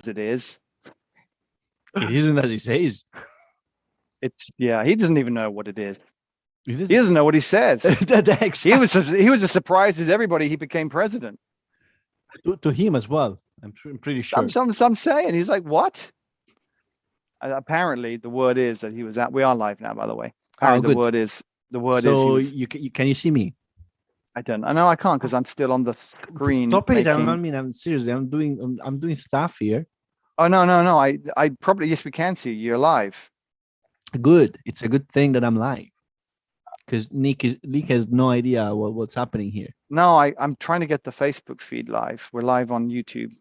it is. It isn't as he says. He doesn't even know what it is. He He doesn't know what he says. Exactly. He was as surprised as everybody he became president. To him as well. I'm pretty sure. Some saying he's like, what? Apparently, the word is that he was at. We are live now, by the way. Apparently, the word is. So can you see me? I don't. I know I can't because I'm still on the screen. Stop it! I'm seriously. I'm doing stuff here. Oh no. I probably yes we can see you. You're live. Good. It's a good thing that I'm live. Because Nick has no idea what's happening here. No, I'm trying to get the Facebook feed live. We're live on YouTube.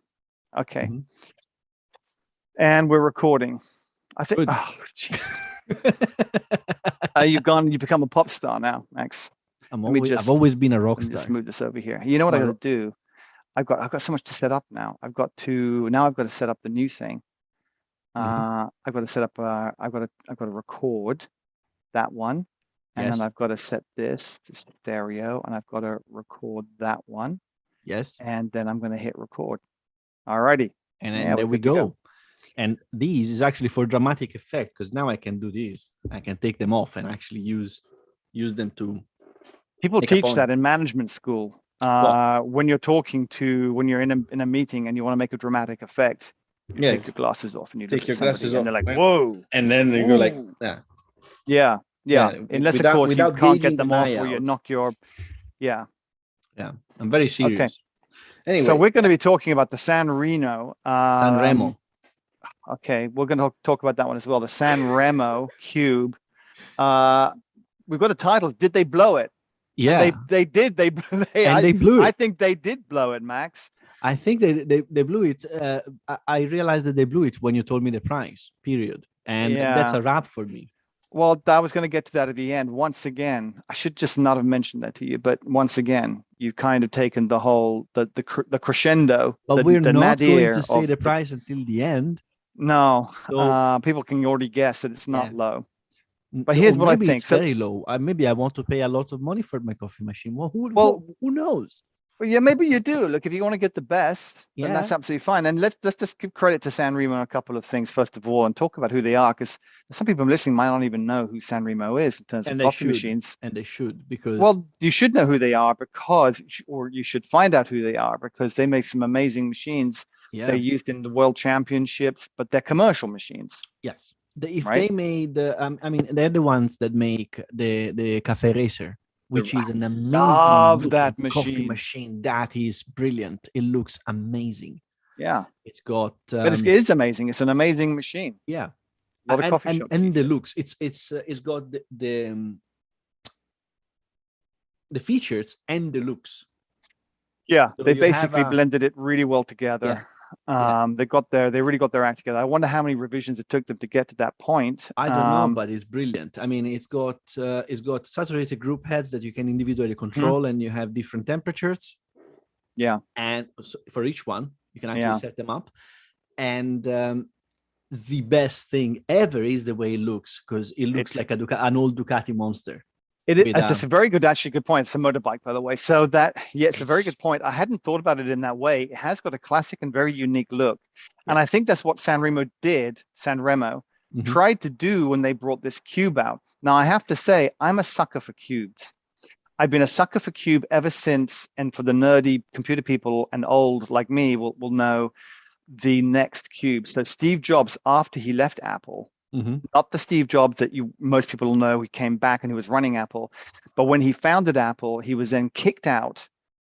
Okay. Mm-hmm. And we're recording. I think. Good. Oh, Jesus. You've become a pop star now, Max. I've always been a rock star. Just move this over here. You know what I got to do? I've got so much to set up now. I've got to set up the new thing. I've got to set up. I've got to record that one. And then I've got to set this to stereo, and I've got to record that one. Yes. And then I'm going to hit record. All righty. And then there we go. And these is actually for dramatic effect, because now I can do this. I can take them off and actually use them to. People teach that in management school. When you're in a meeting and you want to make a dramatic effect, you take your glasses off and you take your glasses off, and they're like, whoa. And then you go like, yeah. Unless, of course, you can't get them off or you knock your... Yeah. I'm very serious. Okay. Anyway. So we're going to be talking about the Sanremo. Sanremo. Okay. We're going to talk about that one as well. The Sanremo Cube. We've got a title. Did they blow it? Yeah. They did. They blew it. I think they did blow it, Max. I think they blew it. I realized that they blew it when you told me the price, period. And that's a wrap for me. Well, I was going to get to that at the end. Once again, I should just not have mentioned that to you, but once again, you've kind of taken the whole the crescendo. But we're not going to say the price until the end. No, so, people can already guess that it's not low. But here's what I think. It's very low. Maybe I want to pay a lot of money for my coffee machine. Well, who knows? Well, yeah, maybe you do. Look, if you want to get the best, then that's absolutely fine. And let's just give credit to Sanremo on a couple of things, first of all, and talk about who they are, because some people listening might not even know who Sanremo is in terms of coffee machines. And they should, because... Well, you should know who they are or you should find out who they are, because they make some amazing machines. Yeah. They're used in the World Championships, but they're commercial machines. Yes. They made, they're the ones that make the Cafe Racer, which is an amazing coffee machine. That is brilliant. It looks amazing. Yeah. It's got... but it is amazing. It's an amazing machine. Yeah. A lot of coffee shops. And the looks. It's got the features and the looks. Yeah. So they basically blended it really well together. Yeah. They really got their act together. I wonder how many revisions it took them to get to that point. I don't know, but it's brilliant. I mean, it's got saturated group heads that you can individually control, and you have different temperatures. Yeah. And for each one, you can actually set them up. And the best thing ever is the way it looks, because it looks like an old Ducati Monster. It's just a very good, actually good point. It's a motorbike, by the way. So it's a very good point. I hadn't thought about it in that way. It has got a classic and very unique look. Yeah. And I think that's what Sanremo tried to do when they brought this cube out. Now, I have to say, I'm a sucker for cubes. I've been a sucker for cube ever since, and for the nerdy computer people and old like me will know the next cube. So Steve Jobs, after he left Apple, not the Steve Jobs that most people know, he came back and he was running Apple. But when he founded Apple, he was then kicked out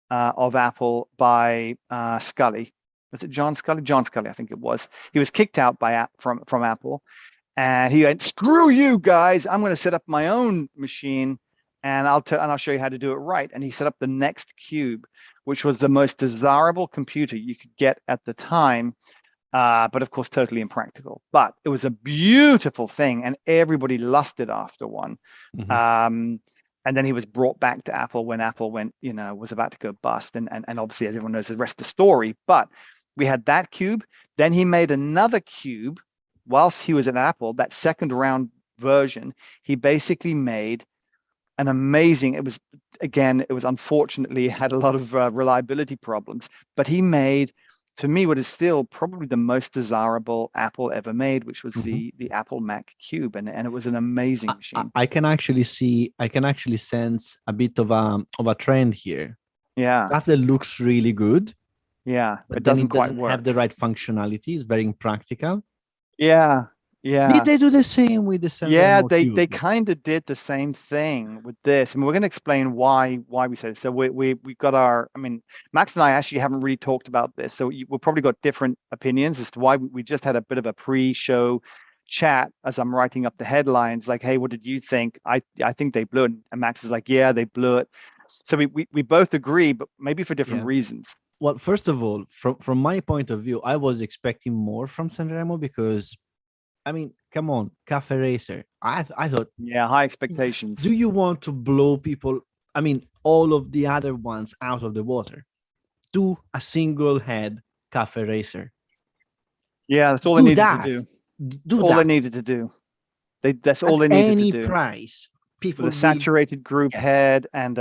of Apple by Scully. Was it John Scully? John Scully, I think it was. He was kicked out from Apple. And he went, screw you guys. I'm going to set up my own machine and I'll show you how to do it right. And he set up the Next Cube, which was the most desirable computer you could get at the time. But of course, totally impractical. But it was a beautiful thing, and everybody lusted after one. And then he was brought back to Apple when Apple was about to go bust. And obviously, everyone knows the rest of the story. But we had that cube. Then he made another cube whilst he was at Apple, that second round version. He basically made an amazing, it was unfortunately had a lot of reliability problems, but he made to me what is still probably the most desirable Apple ever made, which was the Apple Mac Cube, and it was an amazing machine. I can actually sense a bit of a trend here. Yeah, stuff that looks really good. Yeah, but it then doesn't it quite doesn't work. have the right functionality. It's very impractical. Yeah, yeah. Did they do the same with the Sanremo Yeah, Cube? they kind of did the same thing with this, and we're going to explain why we say this. So we got our. I mean, Max and I actually haven't really talked about this, so we've probably got different opinions as to why. We just had a bit of a pre-show chat as I'm writing up the headlines. Like, hey, what did you think? I think they blew it, and Max is like, yeah, they blew it. So we both agree, but maybe for different reasons. Well, first of all, from my point of view, I was expecting more from Sanremo because, I mean, come on, Cafe Racer. I thought, high expectations. Do you want to blow people? I mean, all of the other ones out of the water. Do a single head Cafe Racer. Yeah, that's all they needed to do. Do all that. they needed to do. That's all they needed to do. Any price. People with a saturated group head and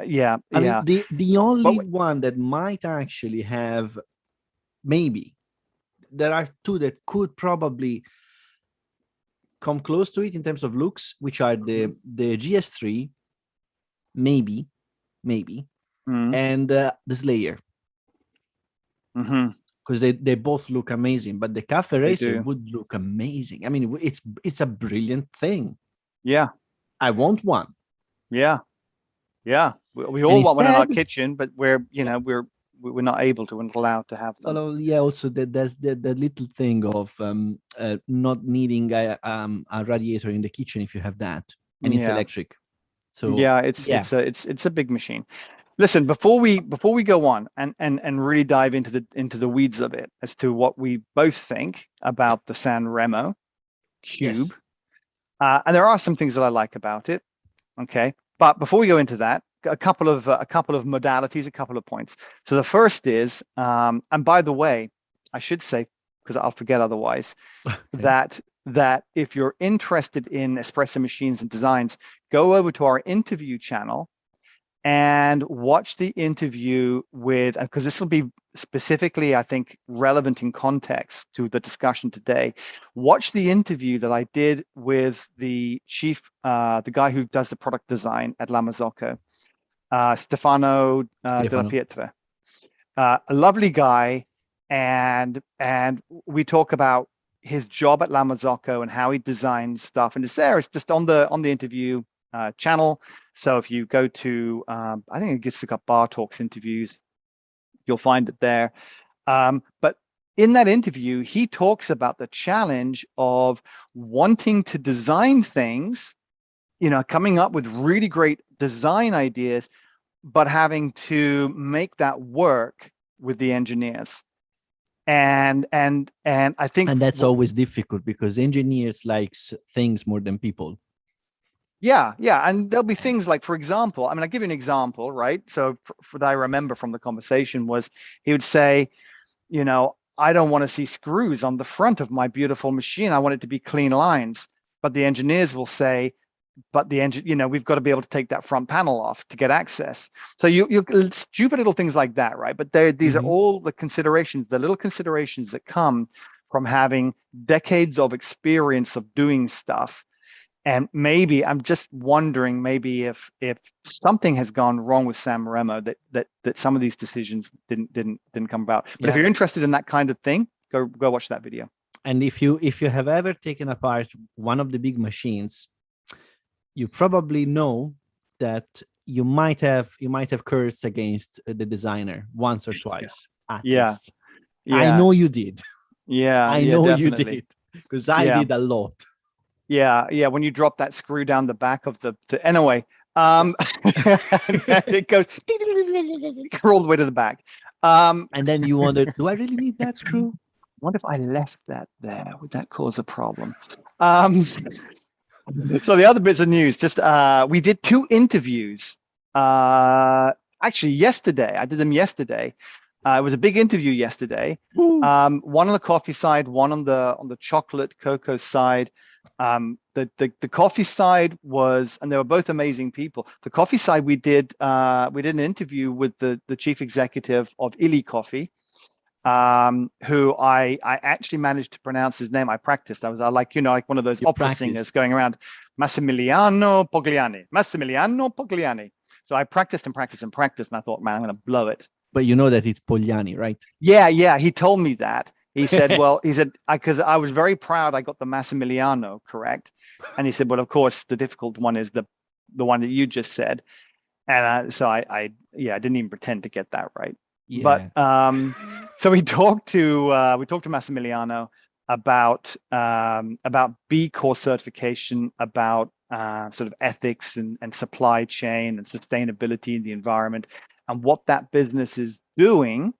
yeah. I mean, the only one that might actually have, maybe there are two that could probably come close to it in terms of looks, which are the GS3, maybe, and the Slayer, because they both look amazing. But the Cafe Racer would look amazing. I mean, it's a brilliant thing. Yeah, I want one. Yeah, we all want one in our kitchen, but we're not able to, we're not allowed to have them. Well, yeah, also there's the little thing of not needing a radiator in the kitchen if you have that, and it's electric. So yeah, it's a big machine. Listen, before we go on and really dive into the weeds of it as to what we both think about the Sanremo Cube, and there are some things that I like about it. Okay, but before we go into that, a couple of modalities, a couple of points. So the first is, and by the way, I should say, because I'll forget otherwise, that if you're interested in espresso machines and designs, go over to our interview channel and watch the interview with, because this will be specifically, I think, relevant in context to the discussion today. Watch the interview that I did with the chief, the guy who does the product design at La Marzocco, Stefano Della Pietra. A lovely guy, and we talk about his job at La Marzocco and how he designs stuff, and it's there. It's just on the interview channel. So if you go to, I think it's got Bar Talks interviews, you'll find it there. But in that interview, he talks about the challenge of wanting to design things, coming up with really great design ideas, but having to make that work with the engineers. And I think, and that's always difficult because engineers like things more than people. Yeah, and there'll be things like, for example, I mean, I'll give you an example, right? So for that I remember from the conversation was, he would say, I don't want to see screws on the front of my beautiful machine. I want it to be clean lines. But the engineers will say, but the engine, we've got to be able to take that front panel off to get access. So you stupid little things like that, right? But these are all the considerations, the little considerations that come from having decades of experience of doing stuff. And maybe I'm just wondering, maybe if something has gone wrong with Sanremo, that some of these decisions didn't come about. But if you're interested in that kind of thing, go watch that video. And if you have ever taken apart one of the big machines, you probably know that you might have cursed against the designer once or twice. At least. I know you did. I know definitely. You did, because I did a lot. Yeah. When you drop that screw down the back of anyway, it goes all the way to the back. And then you wonder, do I really need that screw? What if I left that there? Would that cause a problem? So the other bits of news, just we did 2 interviews. Actually, yesterday, I did them yesterday. It was a big interview yesterday. One on the coffee side, one on the chocolate cocoa side. The coffee side was, and they were both amazing people. The coffee side, we did an interview with the chief executive of Illy Coffee, who I actually managed to pronounce his name. I practiced. I was like, like one of those opera singers going around, Massimiliano Pogliani. So I practiced and practiced and practiced, and I thought, man, I'm going to blow it. But you know that it's Pogliani, right? Yeah. He told me that. He said, because I was very proud I got the Massimiliano correct. And he said, well, of course, the difficult one is the one that you just said. And so I didn't even pretend to get that right. Yeah. But so we talked to Massimiliano about B Corp certification, about sort of ethics and supply chain and sustainability in the environment, and what that business is doing.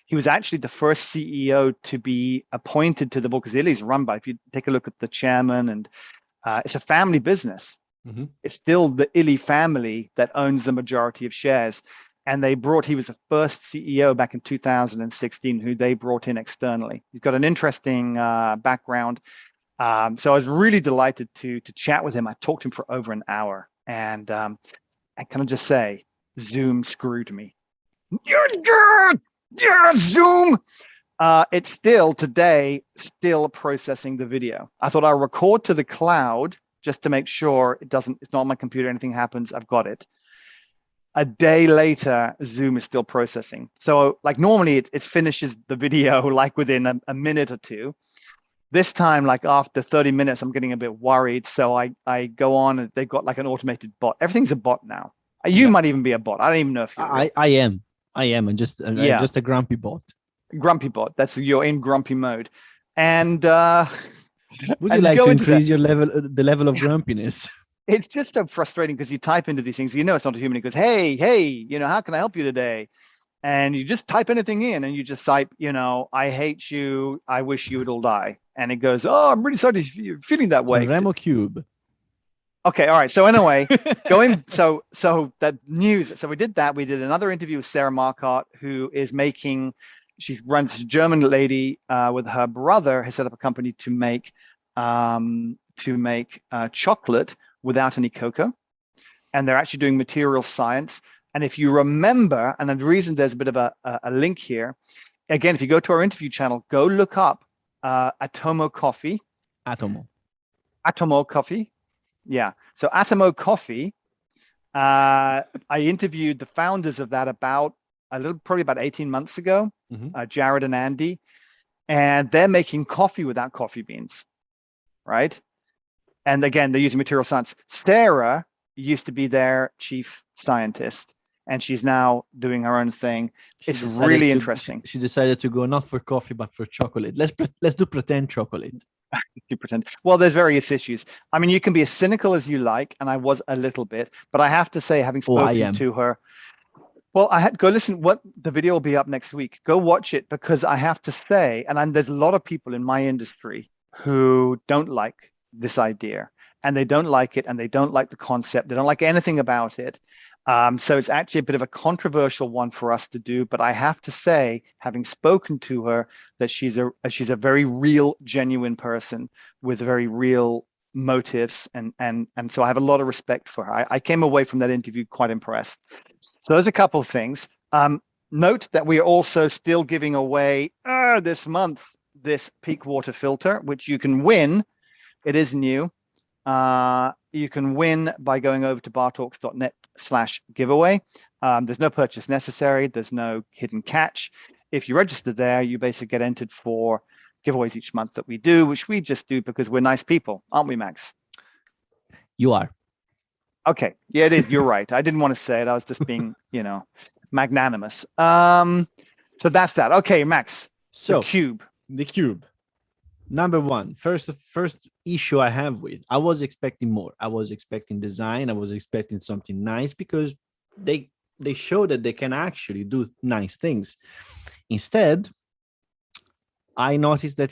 He was actually the first CEO to be appointed to the board, because Illy's run by, if you take a look at the chairman, and it's a family business. Mm-hmm. It's still the Illy family that owns the majority of shares. And he was the first CEO back in 2016 who they brought in externally. He's got an interesting background. So I was really delighted to chat with him. I talked to him for over an hour. And I can I just say, Zoom screwed me. You're good! Yeah, Zoom! It's still processing the video. I thought I'll record to the cloud just to make sure it's not on my computer, anything happens, I've got it. A day later, Zoom is still processing. So like normally it finishes the video like within a minute or two. This time, like after 30 minutes, I'm getting a bit worried. So I go on, and they've got like an automated bot. Everything's a bot now. You might even be a bot. I don't even know if you're I am. I'm just a grumpy bot. Grumpy bot. You're in grumpy mode. And would you like to increase the level of grumpiness? It's just so frustrating because you type into these things, it's not a human. It goes, hey, how can I help you today? And you just type anything in, and you just type, I hate you, I wish you would all die. And it goes, oh, I'm really sorry you're feeling that way. Sanremo Cube. Okay, all right. So anyway, so that news. So we did that. We did another interview with Sarah Marquardt, who is she runs a German lady with her brother, has set up a company to make chocolate without any cocoa. And they're actually doing material science. And if you remember, and the reason there's a bit of a link here, again, if you go to our interview channel, go look up Atomo Coffee. Atomo Coffee. Yeah. So Atomo Coffee, I interviewed the founders of that probably about 18 months ago, Jared and Andy, and they're making coffee without coffee beans, right? And again, they're using material science. Sarah used to be their chief scientist, and she's now doing her own thing. It's really interesting. She decided to go not for coffee, but for chocolate. Let's do pretend chocolate. You pretend. Well, there's various issues. I mean, you can be as cynical as you like, and I was a little bit, but I have to say, having spoken to her, well, I had to go listen. The video will be up next week. Go watch it, because I have to say, and there's a lot of people in my industry who don't like this idea, and they don't like it, and they don't like the concept. They don't like anything about it. So it's actually a bit of a controversial one for us to do, but I have to say, having spoken to her, that she's a very real, genuine person with very real motives, and so I have a lot of respect for her. I came away from that interview quite impressed. So there's a couple of things. Note that we are also still giving away this month this peak water filter, which you can win. It is new. You can win by going over to bartalks.net/giveaway. There's no purchase necessary. There's no hidden catch. If you register there, you basically get entered for giveaways each month that we do, which we just do because we're nice people, aren't we, Max? You are. Okay. Yeah, it is. You're right. I didn't want to say it. I was just being, magnanimous. So that's that. Okay, Max. So the cube. Number one, first issue I have with, I was expecting more. I was expecting design. I was expecting something nice, because they show that they can actually do nice things. Instead, I noticed that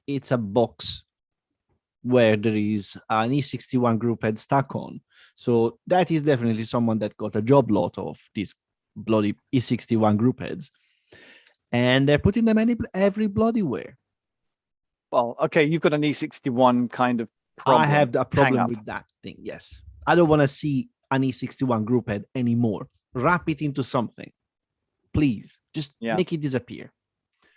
it's a box where there is an E61 group head stuck on. So that is definitely someone that got a job lot of these bloody E61 group heads, and they're putting them every bloody where. Well, okay, you've got an E61 kind of problem. I have a problem with that thing, yes. I don't want to see an E61 group head anymore. Wrap it into something. Please, just make it disappear.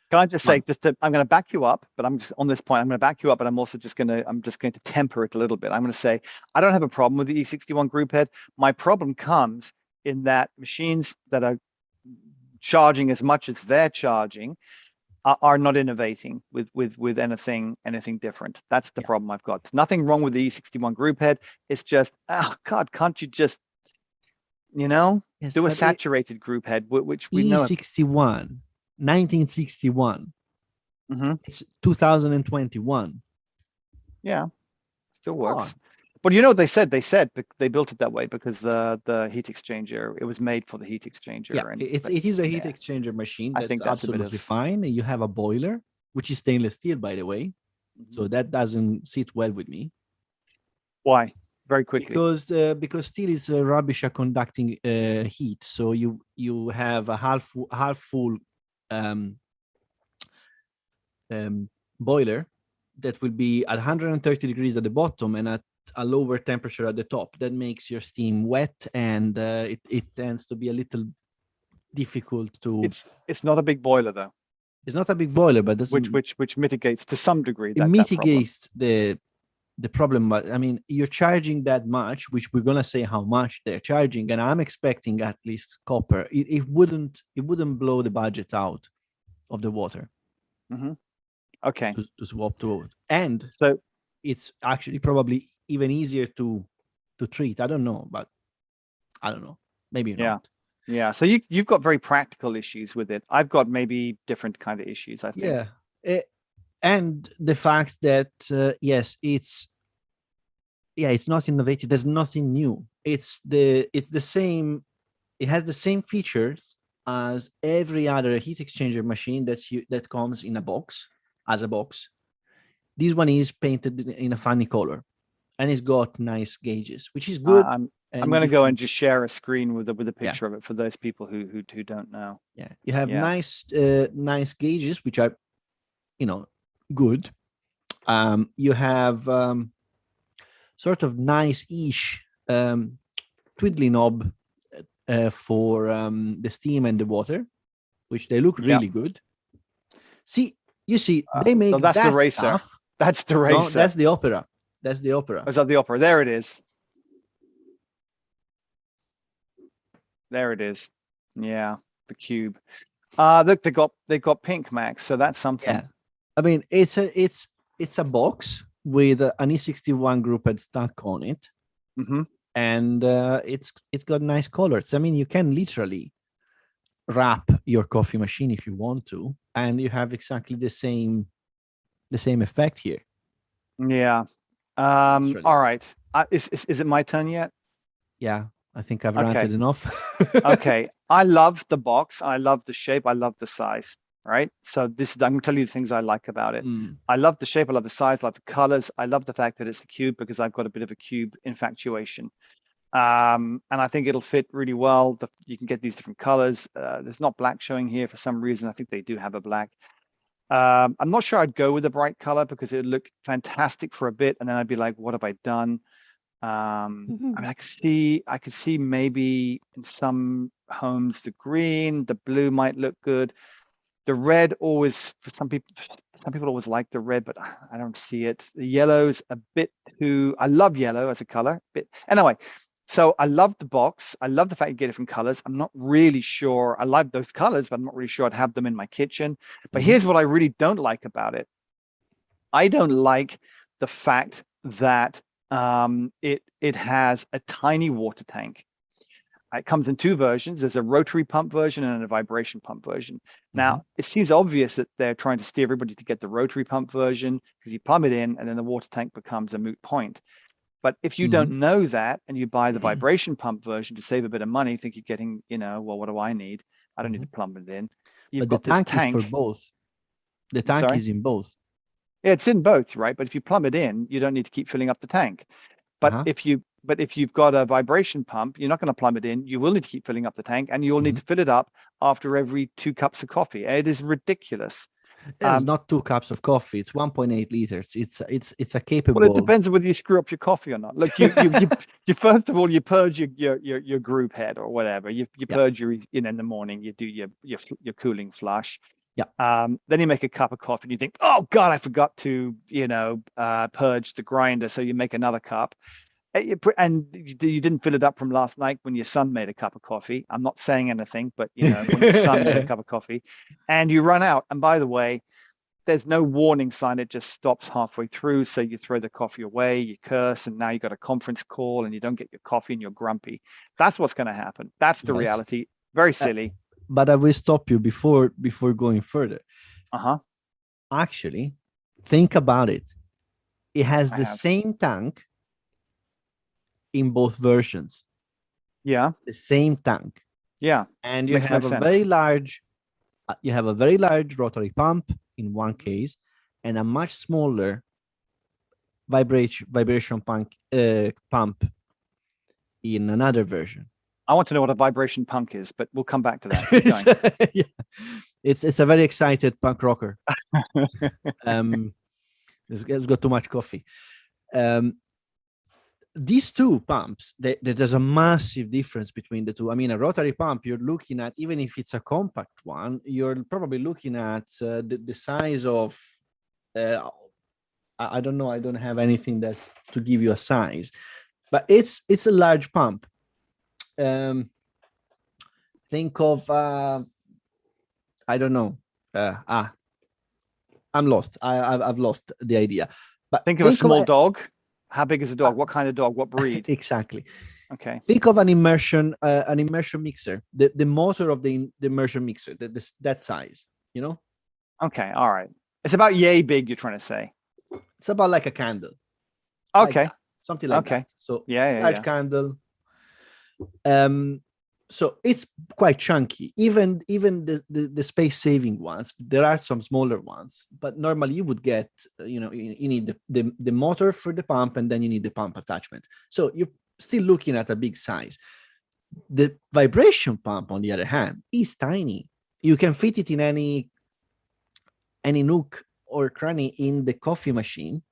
Can I just say, I'm going to back you up, but I'm just on this point. I'm going to back you up, but I'm also just going to temper it a little bit. I'm going to say I don't have a problem with the E61 group head. My problem comes in that machines that are charging as much as they're charging are not innovating with anything different. That's the problem I've got. There's nothing wrong with the E61 group head. It's just, oh God, can't you just, do a saturated group head, which we know. E61, 1961. Mm-hmm. It's 2021. Yeah, still works. But you know what they said? They said they built it that way because the heat exchanger, it was made for the heat exchanger. Yeah, it is a heat exchanger machine. I think that's absolutely fine. You have a boiler, which is stainless steel, by the way. Mm-hmm. So that doesn't sit well with me. Why? Very quickly. Because steel is rubbish at conducting heat. So you have a half full boiler that will be at 130 degrees at the bottom and at a lower temperature at the top. That makes your steam wet, and it tends to be a little difficult to. It's not a big boiler though. It's not a big boiler, but which mitigates to some degree. It mitigates the problem. But I mean, you're charging that much, which we're gonna say how much they're charging, and I'm expecting at least copper. It wouldn't blow the budget out of the water. Mm-hmm. Okay. To swap to it, and so it's actually probably even easier to treat. I don't know, maybe not. Yeah. So you've got very practical issues with it. I've got maybe different kind of issues, I think. Yeah. And the fact that yes, it's not innovative. There's nothing new. It's the same. It has the same features as every other heat exchanger machine that comes in a box. As a box, this one is painted in a funny color, and it's got nice gauges, which is good. I'm going to go and just share a screen with a picture of it for those people who don't know. Yeah, you have nice gauges, which are, good. You have sort of nice-ish twiddly knob for the steam and the water, which they look really good. You see, they make so that's the racer. Stuff. That's the racer. No, that's the opera. That's the opera. Is that the opera? There it is. There it is. Yeah, the cube. Look, they got pink, Max. So that's something. Yeah. I mean, it's a box with an E61 group head stuck on it, and it's got nice colors. I mean, you can literally wrap your coffee machine if you want to, and you have exactly the same effect here. Yeah. All right. Is it my turn yet? Yeah, I think I've ranted enough. Okay. I love the box. I love the shape. I love the size. Right. So I'm going to tell you the things I like about it. I love the shape. I love the size. I love the colors. I love the fact that it's a cube because I've got a bit of a cube infatuation. And I think it'll fit really well. You can get these different colors. There's not black showing here for some reason. I think they do have a black. I'm not sure I'd go with a bright color because it would look fantastic for a bit, and then I'd be like, what have I done? I mean, I could see maybe in some homes the green, the blue might look good. The red always, for some people always like the red, but I don't see it. The yellow's a bit too. I love yellow as a color. Anyway. So I love the box. I love the fact you get different colors. I'm not really sure. I like those colors, but I'm not really sure I'd have them in my kitchen. But here's what I really don't like about it. I don't like the fact that it has a tiny water tank. It comes in two versions. There's a rotary pump version and a vibration pump version. Now, it seems obvious that they're trying to steer everybody to get the rotary pump version because you plumb it in and then the water tank becomes a moot point. But if you don't know that and you buy the vibration pump version to save a bit of money, think you're getting, well, what do I need? I don't need to plumb it in. But the tank is for both. The tank is in both. Yeah, it's in both, right? But if you plumb it in, you don't need to keep filling up the tank. But if you've got a vibration pump, you're not going to plumb it in. You will need to keep filling up the tank, and you'll need to fill it up after every 2 cups of coffee. It is ridiculous. It's not 2 cups of coffee. It's 1.8 liters. It's a capable. Well, it depends on whether you screw up your coffee or not. Look, you first of all you purge your group head or whatever. You purge your in the morning. You do your cooling flush. Then you make a cup of coffee and you think, oh God, I forgot to, purge the grinder. So you make another cup. And you didn't fill it up from last night when your son made a cup of coffee. I'm not saying anything, but when your son made a cup of coffee and you run out. And by the way, there's no warning sign. It just stops halfway through. So you throw the coffee away, you curse, and now you got a conference call and you don't get your coffee and you're grumpy. That's what's going to happen. That's the reality. Very silly. But I will stop you before going further. Actually, think about it. It has the same tank in both versions. Yeah. The same tank. Yeah. And you have a very large rotary pump in one case and a much smaller vibration pump in another version. I want to know what a vibration punk is, but we'll come back to that. It's a very excited punk rocker. It's got too much coffee. These two pumps, there's a massive difference between the two. I mean, a rotary pump, you're looking at, even if it's a compact one, you're probably looking at the size of, I don't know, I don't have anything that to give you a size, but it's a large pump. Think of, I don't know. I'm lost. I've lost the idea. But think of a small dog. How big is a dog? What kind of dog? What breed? Exactly. Okay. Think of an immersion mixer. The motor of the immersion mixer. That size. Okay. All right. It's about yay big. You're trying to say. It's about like a candle. Okay. Like something like that. So large candle. So it's quite chunky. Even the space saving ones, there are some smaller ones, but normally you would get, you need the motor for the pump, and then you need the pump attachment. So you're still looking at a big size. The vibration pump, on the other hand, is tiny. You can fit it in any nook or cranny in the coffee machine.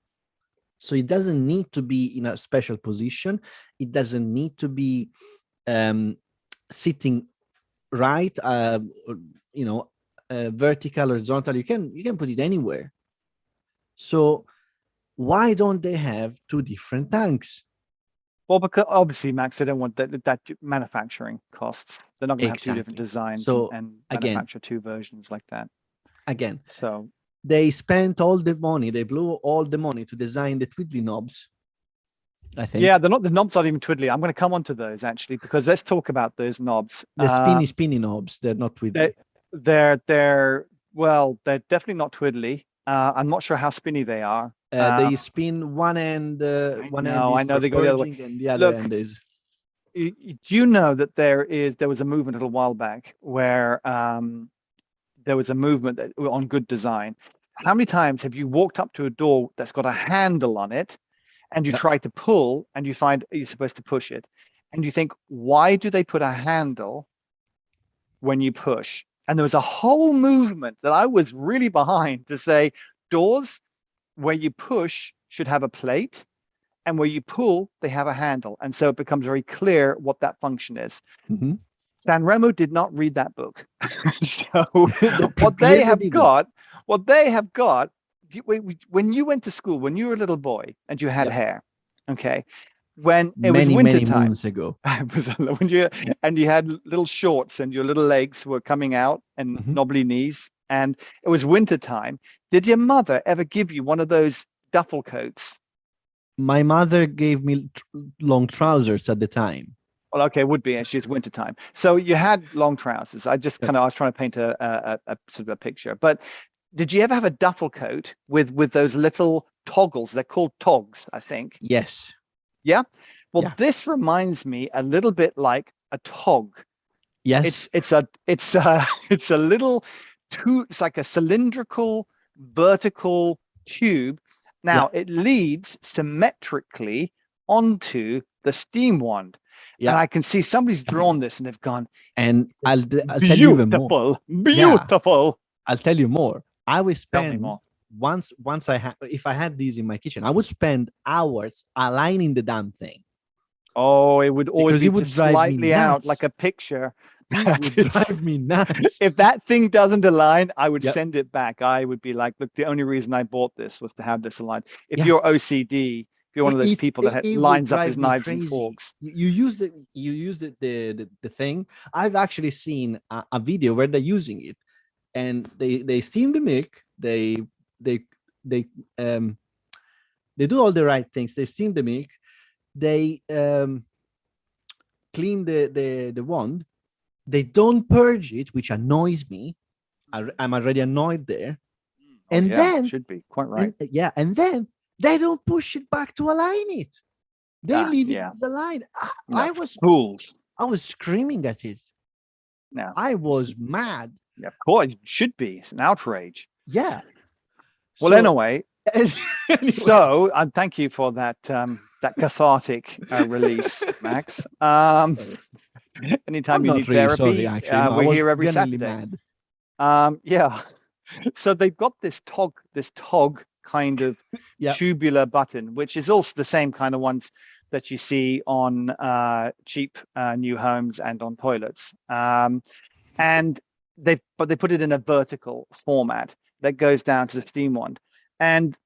So it doesn't need to be in a special position. It doesn't need to be sitting right, vertical, horizontal. You can put it anywhere. So why don't they have two different tanks? Well, because obviously, Max, they don't want that manufacturing costs. They're not going to have two different designs and manufacture two versions like that. Again, so they spent all the money. They blew all the money to design the twiddly knobs. I think. Yeah, the knobs aren't even twiddly. I'm going to come on to those actually, because let's talk about those knobs. The spinny knobs. They're not twiddly. They're definitely not twiddly. I'm not sure how spinny they are. They spin one end. One end. I know they go the other way. And the other end is. You know that there was a movement a little while back where there was a movement on good design. How many times have you walked up to a door that's got a handle on it, and you try to pull, and you find you're supposed to push it, and you think, why do they put a handle when you push? And there was a whole movement that I was really behind to say doors where you push should have a plate, and where you pull, they have a handle. And so it becomes very clear what that function is. Mm-hmm. Sanremo did not read that book. So what they have got, when you went to school, when you were a little boy and you had hair, okay, when it was winter time, many moons ago, and you had little shorts and your little legs were coming out and knobbly knees, and it was winter time, did your mother ever give you one of those duffel coats? My mother gave me long trousers at the time. Well, okay, it would be actually, it's winter time. So you had long trousers. I was trying to paint a sort of a picture. But did you ever have a duffel coat with those little toggles? They're called togs, I think. Yes. Yeah. Well, this reminds me a little bit like a tog. Yes. It's a little it's like a cylindrical vertical tube. Now it leads symmetrically onto the steam wand. Yeah. And I can see somebody's drawn this and they've gone, and I'll tell you even more. Beautiful. Yeah. I'll tell you more. I will spend once if I had these in my kitchen, I would spend hours aligning the damn thing. Oh, it would always be slightly out like a picture. It would drive me nuts. If that thing doesn't align, I would send it back. I would be like, look, the only reason I bought this was to have this aligned. If you're OCD, if you're one of those people that lines up his knives and forks. You use the thing. I've actually seen a video where they're using it, and they steam the milk. They do all the right things. They steam the milk. They clean the wand. They don't purge it, which annoys me. I'm already annoyed there. And then should be quite right. And then they don't push it back to align it. They leave it aligned. I was fools. I was screaming at it. No, I was mad. Yeah, of course, it should be. It's an outrage. Yeah. Well, anyway. So, thank you for that that cathartic release, Max. Anytime you need therapy, sorry, actually. we're here every Saturday. Yeah. So they've got this tog kind of tubular button, which is also the same kind of ones that you see on cheap new homes and on toilets. And they put it in a vertical format that goes down to the steam wand. And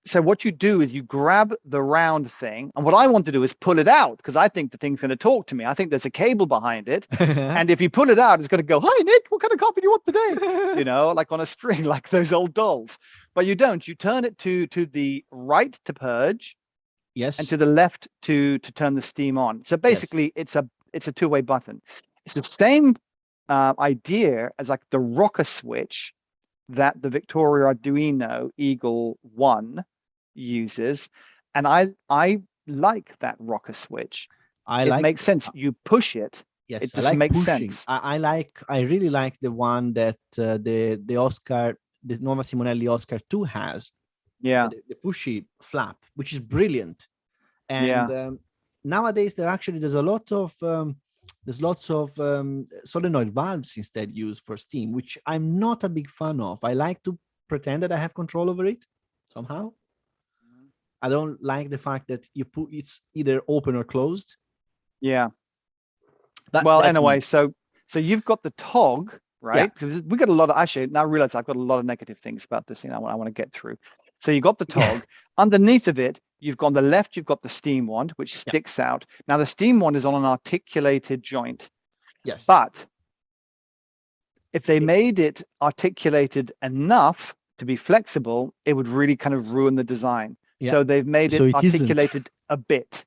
so what you do is you grab the round thing, and what I want to do is pull it out, because I think the thing's going to talk to me. I think there's a cable behind it. And if you pull it out, it's going to go, "Hi, Nick, what kind of coffee do you want today?" You know, like on a string, like those old dolls. But you don't. You turn it to the right to purge, yes, and to the left to turn the steam on. So basically, it's a two-way button. It's the same idea as like the rocker switch that the Victoria Arduino Eagle 1 uses, and I like that rocker switch. It makes sense. You push it. Yes, it just makes sense. I really like the one that the Nuova Simonelli Oscar 2 has. Yeah, the pushy flap, which is brilliant. And nowadays there's lots of solenoid valves instead used for steam, which I'm not a big fan of. I like to pretend that I have control over it somehow. I don't like the fact that it's either open or closed. Yeah. Well, anyway, so you've got the tog, right? Because we got a lot of, actually, now I realize I've got a lot of negative things about this thing I want to get through. So you got the tog. Underneath of it, you've got on the left, you've got the steam wand, which sticks out. Now the steam wand is on an articulated joint. Yes. But if they made it articulated enough to be flexible, it would really kind of ruin the design. Yeah. So they've made it articulated a bit.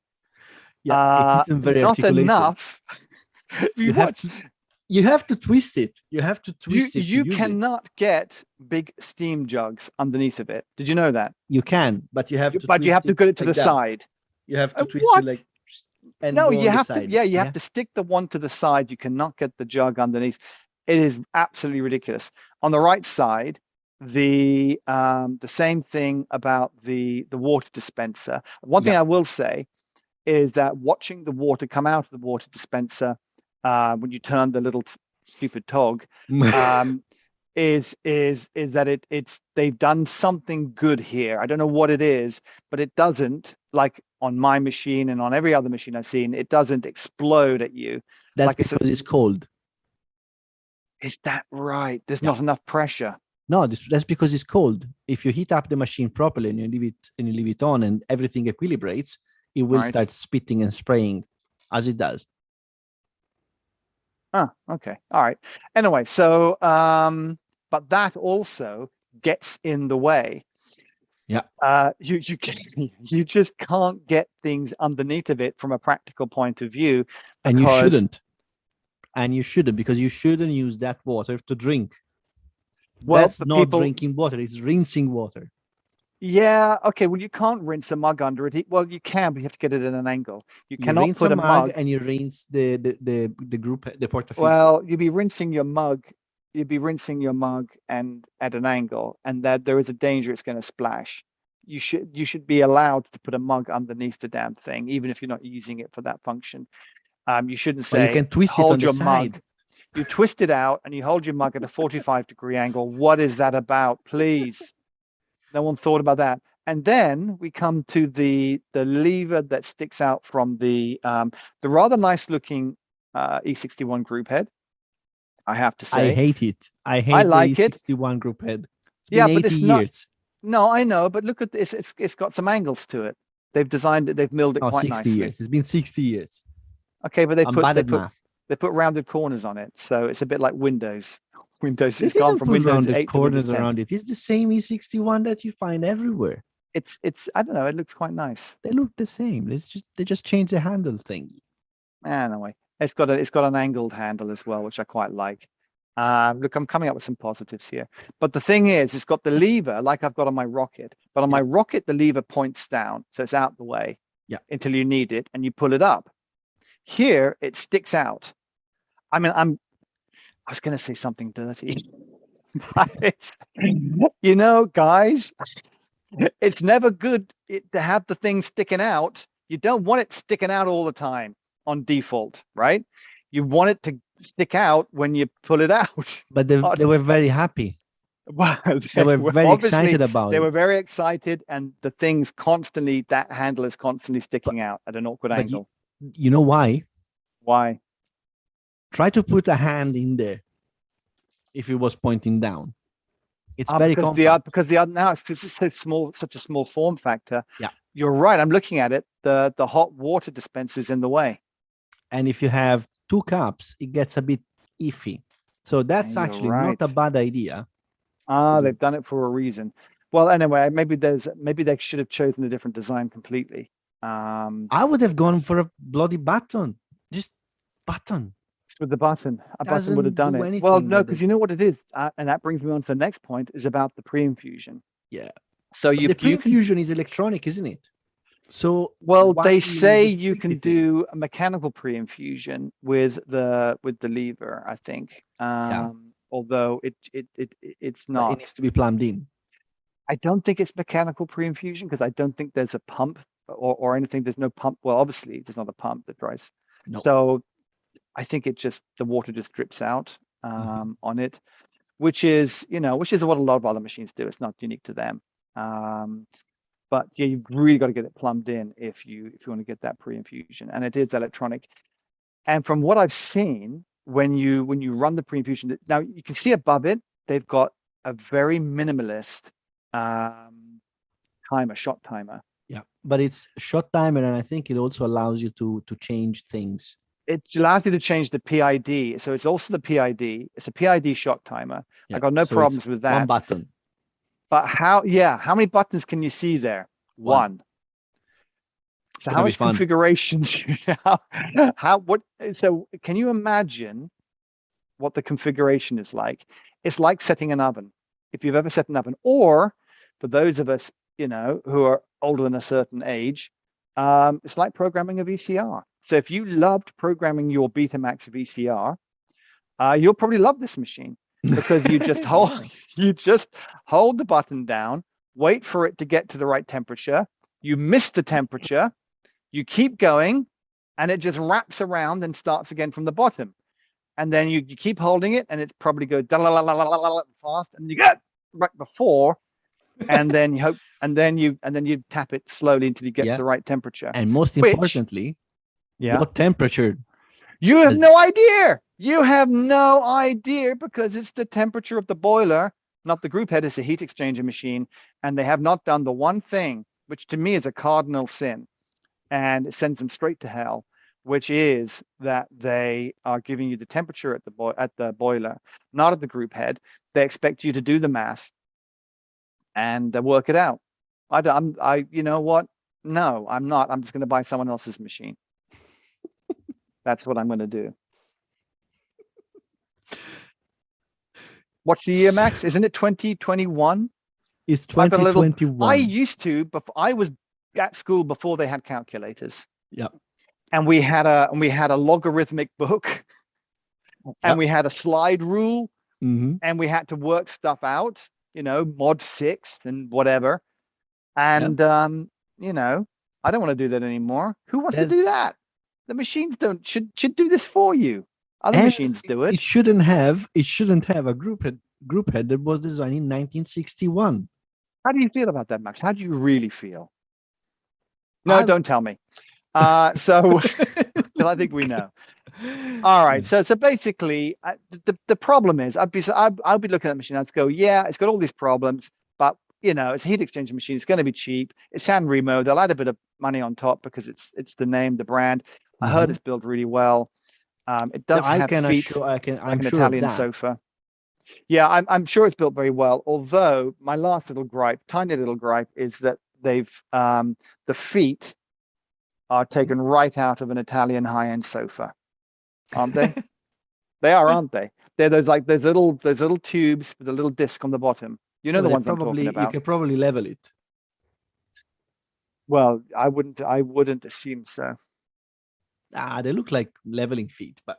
Yeah, it isn't very not articulated. Enough. You have to twist it. You have to twist it. You cannot get big steam jugs underneath of it. Did you know that? You can, but you have to. But you have to get it to the side. You have to twist it like. No, you have to. Yeah, you have to stick the one to the side. You cannot get the jug underneath. It is absolutely ridiculous. On the right side, the same thing about the water dispenser. One thing I will say is that watching the water come out of the water dispenser when you turn the little stupid tog is that they've done something good here. I don't know what it is, but it doesn't, like on my machine and on every other machine I've seen, it doesn't explode at you. That's like because it's cold. Is that right? There's not enough pressure. No, that's because it's cold. If you heat up the machine properly and you leave it on and everything equilibrates, it will start spitting and spraying as it does. Okay. All right. Anyway, so but that also gets in the way. Yeah. You just can't get things underneath of it from a practical point of view. And you shouldn't. And you shouldn't, because you shouldn't use that water to drink. Well, that's not drinking water, it's rinsing water. Yeah, okay. Well, you can't rinse a mug under it. Well, you can, but you have to get it at an angle. You cannot rinse put a mug and you rinse the group, the portafilter. Well, you'd be rinsing your mug. You'd be rinsing your mug and at an angle, and that there is a danger it's going to splash. You should be allowed to put a mug underneath the damn thing, even if you're not using it for that function. You shouldn't say, you can twist hold it on your the mug. side. You twist it out and you hold your mug at a 45-degree angle. What is that about? Please. No one thought about that. And then we come to the lever that sticks out from the rather nice looking E61 group head. I have to I say. hate it. I hate I like the it. E61 group head. It's Yeah, been but 80 it's not. years. No, I know, but look at this. It's got some angles to it. They've designed it. They've milled it Oh, quite 60 nicely. years. It's been 60 years. Okay, but I'm bad at math. they put rounded corners on it, so it's a bit like Windows. Windows. They It's gone didn't from put Windows rounded 8 to Windows corners 10. around it. It's the same E61 that you find everywhere. It's. I don't know. It looks quite nice. They look the same. They just changed the handle thing. Anyway, it's got an angled handle as well, which I quite like. Look, I'm coming up with some positives here. But the thing is, it's got the lever like I've got on my Rocket. But on my Rocket, the lever points down, so it's out the way until you need it, and you pull it up. Here, it sticks out. I mean, I was going to say something dirty. Guys, it's never good to have the thing sticking out. You don't want it sticking out all the time on default, right? You want it to stick out when you pull it out. But they were very happy. Well, they were very excited about it. They were very excited, and the thing's constantly, that handle is constantly sticking out at an awkward angle. You know why? Why? Try to put a hand in there if it was pointing down. It's very compact. Because now it's so small, such a small form factor. Yeah, you're right. I'm looking at it. The hot water dispenser is in the way. And if you have two cups, it gets a bit iffy. So that's actually not a bad idea. They've done it for a reason. Well, anyway, maybe they should have chosen a different design completely. I would have gone for a bloody button. Just button. With the button, a button would have done it. Well, no, because you know what it is, and that brings me on to the next point, is about the pre-infusion. Yeah. So the pre-infusion is electronic, isn't it? So they say you can do a mechanical pre-infusion with the lever, I think. Although it's not. But it needs to be plumbed in. I don't think it's mechanical pre-infusion because I don't think there's a pump or anything. There's no pump. Well, obviously there's not a pump that drives. No. So I think the water just drips out on it, which is what a lot of other machines do. It's not unique to them. But yeah, you've really got to get it plumbed in if you want to get that pre-infusion, and it is electronic. And from what I've seen, when you run the pre-infusion, now you can see above it, they've got a very minimalist shot timer. Yeah, but it's shot timer, and I think it also allows you to change things. It allows you to change the PID. So it's also the PID. It's a PID shot timer. I got no problems with that. One button. But how many buttons can you see there? One. So how much configurations? So can you imagine what the configuration is like? It's like setting an oven. If you've ever set an oven, or for those of us, who are older than a certain age, it's like programming a VCR. So if you loved programming your Betamax VCR, you'll probably love this machine because you just hold the button down, wait for it to get to the right temperature. You miss the temperature, you keep going, and it just wraps around and starts again from the bottom. And then you keep holding it, and it probably goes fast, and you get right before, and then you hope, and then you tap it slowly until you get to the right temperature. And most importantly, what temperature? You have no idea. You have no idea because it's the temperature of the boiler, not the group head. It's a heat exchanger machine, and they have not done the one thing, which to me is a cardinal sin, and it sends them straight to hell, which is that they are giving you the temperature at the boiler, not at the group head. They expect you to do the math and work it out. You know what? No, I'm not. I'm just going to buy someone else's machine. That's what I'm going to do. What's the year, Max? Isn't it 2021? It's 2021. I used to, before I was at school before they had calculators. Yeah. And we had a logarithmic book, and we had a slide rule, and we had to work stuff out, mod 6 and whatever. And I don't want to do that anymore. Who wants to do that? The machines should do this for you. Other machines do it. It shouldn't have a group head that was designed in 1961. How do you feel about that, Max? How do you really feel? No, don't tell me. So, because I think we know. All right. So basically, the problem is, I'd be looking at the machine. I'd go, yeah, it's got all these problems, but it's a heat exchanger machine. It's going to be cheap. It's Sanremo. They'll add a bit of money on top because it's the name, the brand. I heard it's built really well. It does have feet like an Italian sofa. Yeah, I'm sure it's built very well. Although my last little gripe, tiny little gripe, is that they've the feet are taken right out of an Italian high-end sofa, aren't they? They are, aren't they? They're those little tubes with a little disc on the bottom. You know the ones I'm talking about. You can probably level it. Well, I wouldn't assume so. They look like leveling feet, but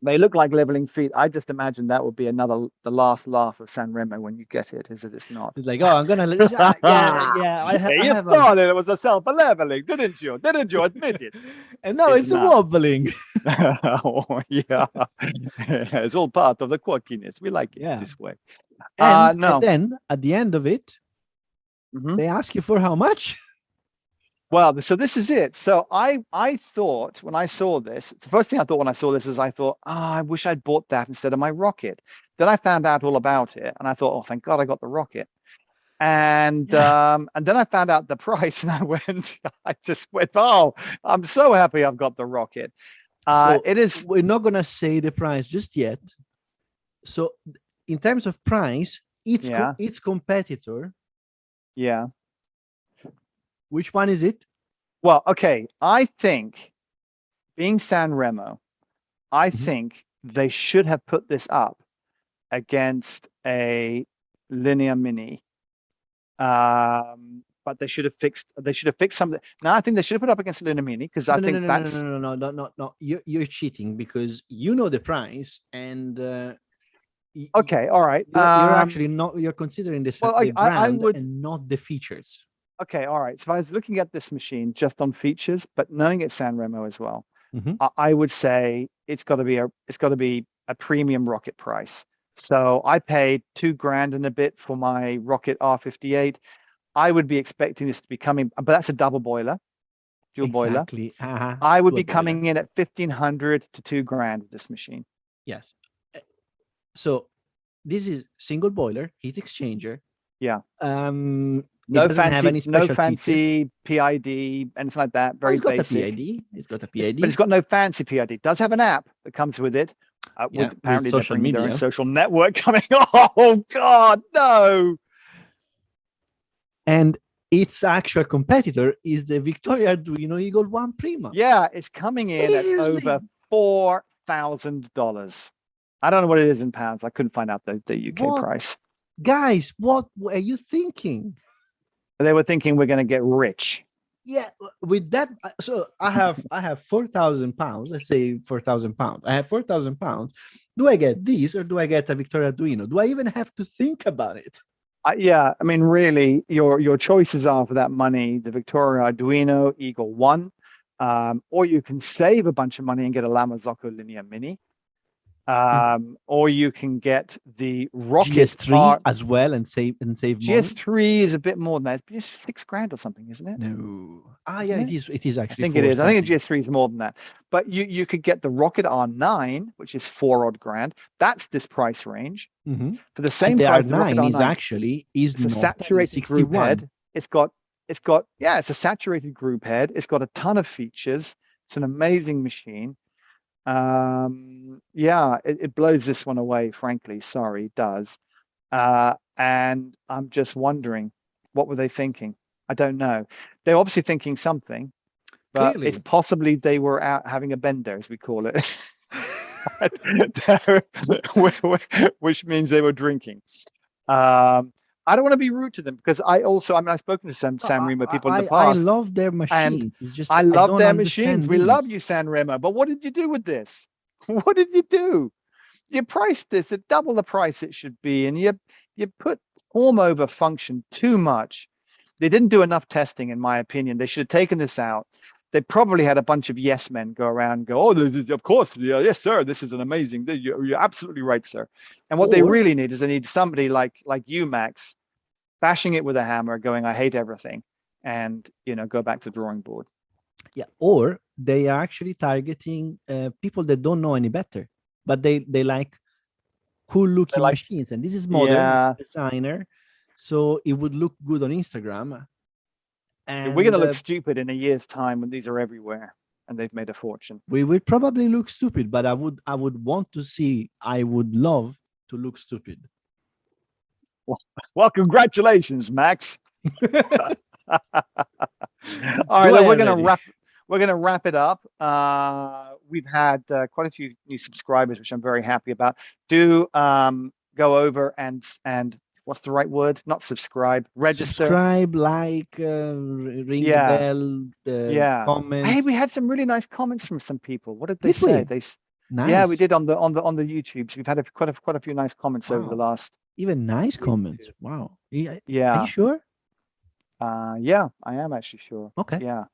they look like leveling feet. I just imagine that would be the last laugh of Sanremo when you get it, is that it's not. It's like, oh, I'm gonna yeah. You thought it was a self-leveling, didn't you? Didn't you admit it? And no, it's a wobbling. Oh, yeah. It's all part of the quirkiness. We like it this way. And then at the end of it, they ask you for how much? Well, so this is it. So I thought when I saw this, the first thing I thought when I saw this is I thought, I wish I'd bought that instead of my rocket. Then I found out all about it and I thought, oh, thank God I got the rocket. And then I found out the price and I just went, oh, I'm so happy I've got the rocket. So it is. We're not going to say the price just yet. So in terms of price, its competitor. Yeah. Which one is it? Well, okay. I think being Sanremo, I think they should have put this up against a Linea Mini. But they should have fixed something. Now I think they should have put up against Linea Mini because I think that's no. You're cheating because you know the price and okay, all right. You're actually not. You're considering this the brand and not the features. Okay, all right. So if I was looking at this machine just on features, but knowing it's Sanremo as well, I would say it's got to be a premium rocket price. So I paid $2,000 and a bit for my Rocket R58. I would be expecting this to be coming, but that's a double boiler, dual boiler. I would be coming in at $1,500 to $2,000 with this machine. Yes. So this is single boiler, heat exchanger. Yeah. No fancy PID, anything like that. Very basic. It's got a PID. But it's got no fancy PID. It does have an app that comes with it. Apparently with social media. Their own social network coming. Oh, God, no. And its actual competitor is the Victoria Arduino Eagle One Prima. Yeah, it's coming in at over $4,000. I don't know what it is in pounds. I couldn't find out the UK price. Guys, what were you thinking? They were thinking we're going to get rich. Yeah, with that. So I have £4,000. Let's say £4,000. I have £4,000. Do I get these or do I get a Victoria Arduino? Do I even have to think about it? Yeah, I mean, really, your choices are for that money: the Victoria Arduino Eagle One, or you can save a bunch of money and get a Lamazocco Linea Mini. Or you can get the Rocket GS3 as well and save money. GS3 is a bit more than that. It's $6,000 or something, isn't it? No. It is actually. I think it is. I think a GS3 is more than that. But you could get the Rocket R9, which is $4,000. That's this price range. For the same price. The R9 is actually a saturated group head. It's a saturated group head. It's got a ton of features. It's an amazing machine. It blows this one away, frankly. Sorry, it does. And I'm just wondering, what were they thinking? I don't know. They're obviously thinking something, but clearly, it's possibly they were out having a bender, as we call it, which means they were drinking. I don't want to be rude to them because I've spoken to some Sanremo people in the past. I love their machines. It's just I love their machines. We love you, Sanremo. But what did you do with this? What did you do? You priced this at double the price it should be, and you put form over function too much. They didn't do enough testing, in my opinion. They should have taken this out. They probably had a bunch of yes men go around and go, of course, yes, sir, this is an amazing, you're absolutely right, sir. And what they really need is they need somebody like you, Max, bashing it with a hammer, going, I hate everything, and go back to the drawing board. Yeah, or they are actually targeting people that don't know any better, but they like cool They're looking like, machines, and this is modern, it's yeah, designer, so it would look good on Instagram. we're gonna And look stupid in a year's time when these are everywhere and they've made a fortune. we will probably look stupid, but I would want to see, I would love to look stupid. Well, congratulations, Max. All right, Go look, ahead, Eddie. we're gonna wrap it up. We've had quite a few new subscribers, which I'm very happy about. Do go over and what's the right word? Not subscribe, register. Subscribe, like, ring the Yeah, bell, the yeah. Hey, comment. we had some really nice comments from some people. What did they Did say? we? Yeah, we Nice. did on the YouTubes. We've had quite a few nice comments over the Wow. last Even nice week. comments. Wow. Yeah. Are you Yeah, sure? yeah, I am actually sure. Okay. Yeah.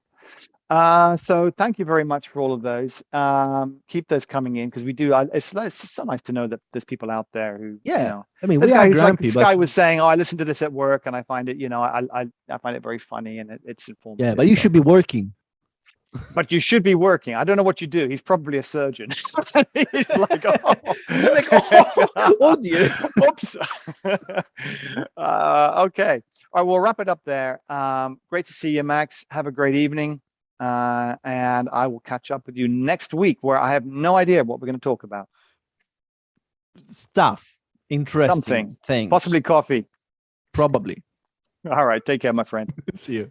So thank you very much for all of those. Keep those coming in because we do. It's so nice to know that there's people out there who, Yeah. I mean, we this guy are who's like, grumpy, this but guy was saying, oh, I listen to this at work and I find it, I find it very funny and it's yeah, informative. but you So. should be working. But you should be working. I don't know what you do. He's probably a surgeon. He's like, oh, Like, oh dear. oops. Okay. All right, we'll wrap it up there. Great to see you, Max. Have a great evening. And I will catch up with you next week where I have no idea what we're going to talk about. Stuff. Interesting Something. things. Possibly coffee. Probably. All right. Take care, my friend. See you.